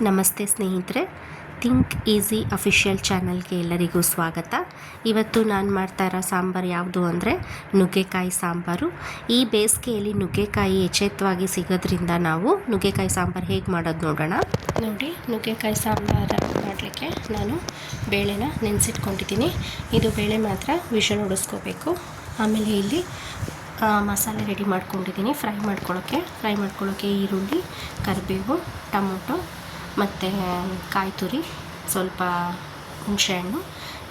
ನಮಸ್ತೆ ಸ್ನೇಹಿತರೆ, think easy official ಚಾನಲ್ಗೆ ಎಲ್ಲರಿಗೂ ಸ್ವಾಗತ. ಇವತ್ತು ನಾನು ಮಾಡ್ತಾ ಇರೋ ಸಾಂಬಾರು ಯಾವುದು ಅಂದರೆ ನುಗ್ಗೆಕಾಯಿ ಸಾಂಬಾರು. ಈ ಬೇಸಿಗೆಯಲ್ಲಿ ನುಗ್ಗೆಕಾಯಿ ಯಥೇಚ್ಛವಾಗಿ ಸಿಗೋದ್ರಿಂದ ನಾವು ನುಗ್ಗೆಕಾಯಿ ಸಾಂಬಾರು ಹೇಗೆ ಮಾಡೋದು ನೋಡೋಣ. ನೋಡಿ, ನುಗ್ಗೆಕಾಯಿ ಸಾಂಬಾರು ಮಾಡಲಿಕ್ಕೆ ನಾನು ಬೇಳೆನ ನೆನೆಸಿಟ್ಕೊಂಡಿದ್ದೀನಿ. ಇದು ಬೇಳೆ ಮಾತ್ರ ವಿಷಲ್ ಹೊಡಿಸ್ಕೋಬೇಕು. ಆಮೇಲೆ ಇಲ್ಲಿ ಮಸಾಲೆ ರೆಡಿ ಮಾಡ್ಕೊಂಡಿದ್ದೀನಿ ಫ್ರೈ ಮಾಡ್ಕೊಳ್ಳೋಕ್ಕೆ ಈರುಳ್ಳಿ, ಕರಿಬೇವು, ಟೊಮೊಟೊ ಮತ್ತು ಕಾಯಿ ತುರಿ, ಸ್ವಲ್ಪ ಹುಣಸೆಹಣ್ಣು,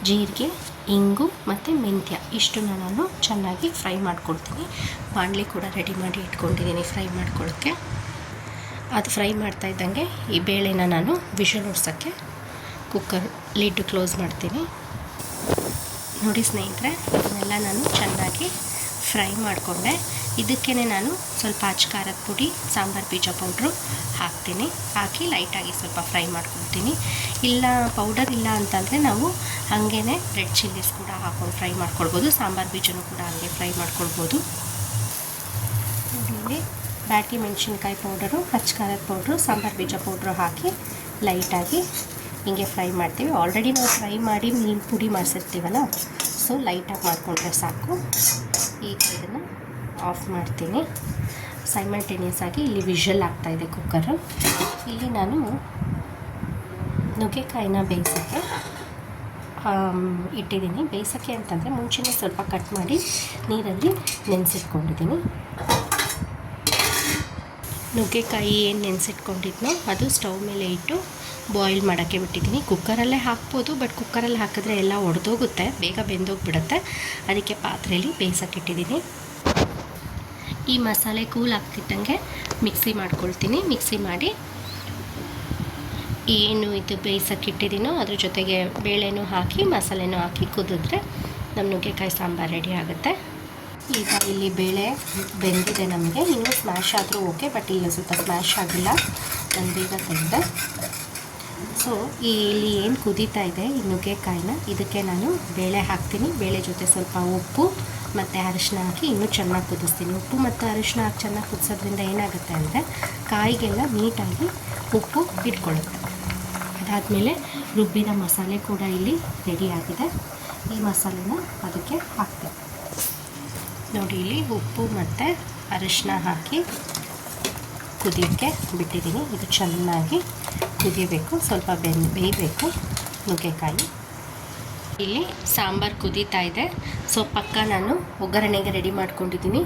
ಜೀರಿಗೆ, ಇಂಗು ಮತ್ತು ಮೆಂತ್ಯ ಇಷ್ಟನ್ನು ನಾನು ಚೆನ್ನಾಗಿ ಫ್ರೈ ಮಾಡ್ಕೊಳ್ತೀನಿ. ಬಾಣಲಿ ಕೂಡ ರೆಡಿ ಮಾಡಿ ಇಟ್ಕೊಂಡಿದ್ದೀನಿ ಫ್ರೈ ಮಾಡ್ಕೊಳ್ಳೋಕ್ಕೆ. ಅದು ಫ್ರೈ ಮಾಡ್ತಾ ಇದ್ದಂಗೆ ಈ ಬೇಳೆನ ನಾನು ವಿಷಲ್ ಹೊಡ್ಸೋಕ್ಕೆ ಕುಕ್ಕರ್ ಲಿಡ್ ಕ್ಲೋಸ್ ಮಾಡ್ತೀನಿ. ನೋಡಿ ಸ್ನೇಹಿತರೆ, ಇದನ್ನೆಲ್ಲ ನಾನು ಚೆನ್ನಾಗಿ ಫ್ರೈ ಮಾಡಿಕೊಂಡೆ. ಇದಕ್ಕೇ ನಾನು ಸ್ವಲ್ಪ ಖಾರದ ಪುಡಿ, ಸಾಂಬಾರು ಬೀಜ ಪೌಡ್ರು ಹಾಕಿ ಲೈಟಾಗಿ ಸ್ವಲ್ಪ ಫ್ರೈ ಮಾಡ್ಕೊಳ್ತೀನಿ. ಇಲ್ಲ ಪೌಡರ್ ಇಲ್ಲ ಅಂತಂದರೆ ನಾವು ಹಾಗೇ ರೆಡ್ ಚಿಲ್ಲೀಸ್ ಕೂಡ ಹಾಕ್ಕೊಂಡು ಫ್ರೈ ಮಾಡ್ಕೊಳ್ಬೋದು. ಸಾಂಬಾರು ಬೀಜನೂ ಕೂಡ ಹಾಗೆ ಫ್ರೈ ಮಾಡ್ಕೊಳ್ಬೋದು. ಇಲ್ಲಿ ಬ್ಯಾಡಗಿ ಮೆಣಸಿನ್ಕಾಯಿ ಪೌಡರು, ಖಾರದ ಪೌಡ್ರು, ಸಾಂಬಾರು ಬೀಜ ಪೌಡ್ರು ಹಾಕಿ ಲೈಟಾಗಿ ಹಿಂಗೆ ಫ್ರೈ ಮಾಡ್ತೀವಿ. ಆಲ್ರೆಡಿ ನಾವು ಫ್ರೈ ಮಾಡಿ ಮೀನು ಪುಡಿ ಮಾಡಿಸಿರ್ತೀವಲ್ಲ, ಸೊ ಲೈಟಾಗಿ ಮಾಡಿಕೊಂಡ್ರೆ ಸಾಕು. ಈಗ ಇದನ್ನು ಆಫ್ ಮಾಡ್ತೀನಿ. ಸೈಮಲ್ಟೇನಿಯಸ್ ಆಗಿ ಇಲ್ಲಿ ವಿಷಲ್ ಆಗ್ತಾಯಿದೆ ಕುಕ್ಕರು. ಇಲ್ಲಿ ನಾನು ನುಗ್ಗೆಕಾಯಿನ ಬೇಯಿಸೋಕ್ಕೆ ಇಟ್ಟಿದ್ದೀನಿ. ಬೇಯಿಸೋಕ್ಕೆ ಅಂತಂದರೆ ಮುಂಚೆನೇ ಸ್ವಲ್ಪ ಕಟ್ ಮಾಡಿ ನೀರಲ್ಲಿ ನೆನೆಸಿಟ್ಕೊಂಡಿದ್ದೀನಿ. ನುಗ್ಗೆಕಾಯಿ ಏನು ನೆನೆಸಿಟ್ಕೊಂಡಿದ್ನೋ ಅದು ಸ್ಟವ್ ಮೇಲೆ ಇಟ್ಟು ಬಾಯ್ಲ್ ಮಾಡೋಕ್ಕೆ ಬಿಟ್ಟಿದ್ದೀನಿ. ಕುಕ್ಕರಲ್ಲೇ ಹಾಕ್ಬೋದು, ಬಟ್ ಕುಕ್ಕರಲ್ಲಿ ಹಾಕಿದ್ರೆ ಎಲ್ಲ ಒಡೆದೋಗುತ್ತೆ, ಬೇಗ ಬೆಂದೋಗಿಬಿಡುತ್ತೆ. ಅದಕ್ಕೆ ಪಾತ್ರೆಯಲ್ಲಿ ಬೇಯಿಸೋಕ್ಕಿಟ್ಟಿದ್ದೀನಿ. ಈ ಮಸಾಲೆ ಕೂಲ್ ಆಗ್ತಿದ್ದಂಗೆ ಮಿಕ್ಸಿ ಮಾಡ್ಕೊಳ್ತೀನಿ. ಮಿಕ್ಸಿ ಮಾಡಿ ಏನು ಇದು ಬೇಯಿಸೋಕ್ಕಿಟ್ಟಿದ್ದೀನೋ ಅದ್ರ ಜೊತೆಗೆ ಬೇಳೆನೂ ಹಾಕಿ ಮಸಾಲೆನೂ ಹಾಕಿ ಕುದಿದ್ರೆ ನಮ್ಮ ನುಗ್ಗೆಕಾಯಿ ಸಾಂಬಾರು ರೆಡಿ ಆಗುತ್ತೆ. ಈಗ ಇಲ್ಲಿ ಬೇಳೆ ಬೆಂದಿದೆ ನಮಗೆ. ಇನ್ನೂ ಸ್ಮ್ಯಾಶ್ ಆದರೂ ಓಕೆ, ಬಟ್ ಇಲ್ಲ ಸ್ವಲ್ಪ ಸ್ಮ್ಯಾಶ್ ಆಗಿಲ್ಲ, ನಾನು ಬೇಗ ತೆಗೆದೆ. ಸೊ ಇಲ್ಲಿ ಏನು ಕುದೀತಾ ಇದೆ ಈ ನುಗ್ಗೆಕಾಯಿನ, ಇದಕ್ಕೆ ನಾನು ಬೇಳೆ ಹಾಕ್ತೀನಿ. ಬೇಳೆ ಜೊತೆ ಸ್ವಲ್ಪ ಉಪ್ಪು ಮತ್ತು ಅರಿಶಿನ ಹಾಕಿ ಇನ್ನೂ ಚೆನ್ನಾಗಿ ಕುದಿಸ್ತೀನಿ. ಉಪ್ಪು ಮತ್ತು ಅರಿಶಿನ ಹಾಕಿ ಚೆನ್ನಾಗಿ ಕುದಿಸೋದ್ರಿಂದ ಏನಾಗುತ್ತೆ ಅಂದರೆ ಕಾಯಿಗೆಲ್ಲ ನೀಟಾಗಿ ಉಪ್ಪು ಇಟ್ಕೊಳ್ಳುತ್ತೆ. ಅದಾದಮೇಲೆ ರುಬ್ಬಿದ ಮಸಾಲೆ ಕೂಡ ಇಲ್ಲಿ ರೆಡಿಯಾಗಿದೆ. ಈ ಮಸಾಲೆನ ಅದಕ್ಕೆ ಹಾಕ್ತೀನಿ. ನೋಡಿ, ಇಲ್ಲಿ ಉಪ್ಪು ಮತ್ತು ಅರಿಶಿನ ಹಾಕಿ ಕುದಿಯೋಕ್ಕೆ ಬಿಟ್ಟಿದ್ದೀನಿ. ಇದು ಚೆನ್ನಾಗಿ ಕುದಿಯಬೇಕು, ಸ್ವಲ್ಪ ಬೇಯಬೇಕು ನುಗ್ಗೆಕಾಯಿ. ಇಲ್ಲಿ ಸಾಂಬಾರು ಕುದೀತಾ ಇದೆ. ಸೊ ಪಕ್ಕ ನಾನು ಒಗ್ಗರಣೆಗೆ ರೆಡಿ ಮಾಡ್ಕೊಂಡಿದ್ದೀನಿ.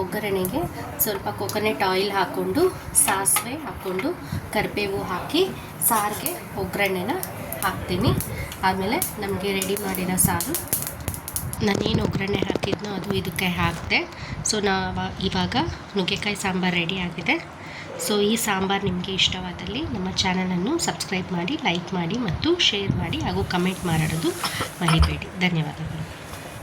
ಒಗ್ಗರಣೆಗೆ ಸ್ವಲ್ಪ ಕೊಕೊನೆಟ್ ಆಯಿಲ್ ಹಾಕ್ಕೊಂಡು, ಸಾಸಿವೆ ಹಾಕ್ಕೊಂಡು, ಕರಿಬೇವು ಹಾಕಿ ಸಾರಿಗೆ ಒಗ್ಗರಣೆನ ಹಾಕ್ತೀನಿ. ಆಮೇಲೆ ನಮಗೆ ರೆಡಿ ಮಾಡಿರೋ ಸಾರು ನಾನೇನು ಒಗ್ಗರಣೆ ಹಾಕಿದ್ನೋ ಅದು ಇದಕ್ಕೆ ಹಾಕಿದೆ. ಸೊ ಇವಾಗ ನುಗ್ಗೆಕಾಯಿ ಸಾಂಬಾರು ರೆಡಿ ಆಗಿದೆ. ಸೊ ಈ ಸಾಂಬಾರು ನಿಮಗೆ ಇಷ್ಟವಾದಲ್ಲಿ ನಮ್ಮ ಚಾನಲನ್ನು ಸಬ್ಸ್ಕ್ರೈಬ್ ಮಾಡಿ, ಲೈಕ್ ಮಾಡಿ ಮತ್ತು ಶೇರ್ ಮಾಡಿ ಹಾಗೂ ಕಮೆಂಟ್ ಮಾಡೋದು ಮರಿಬೇಡಿ. ಧನ್ಯವಾದಗಳು.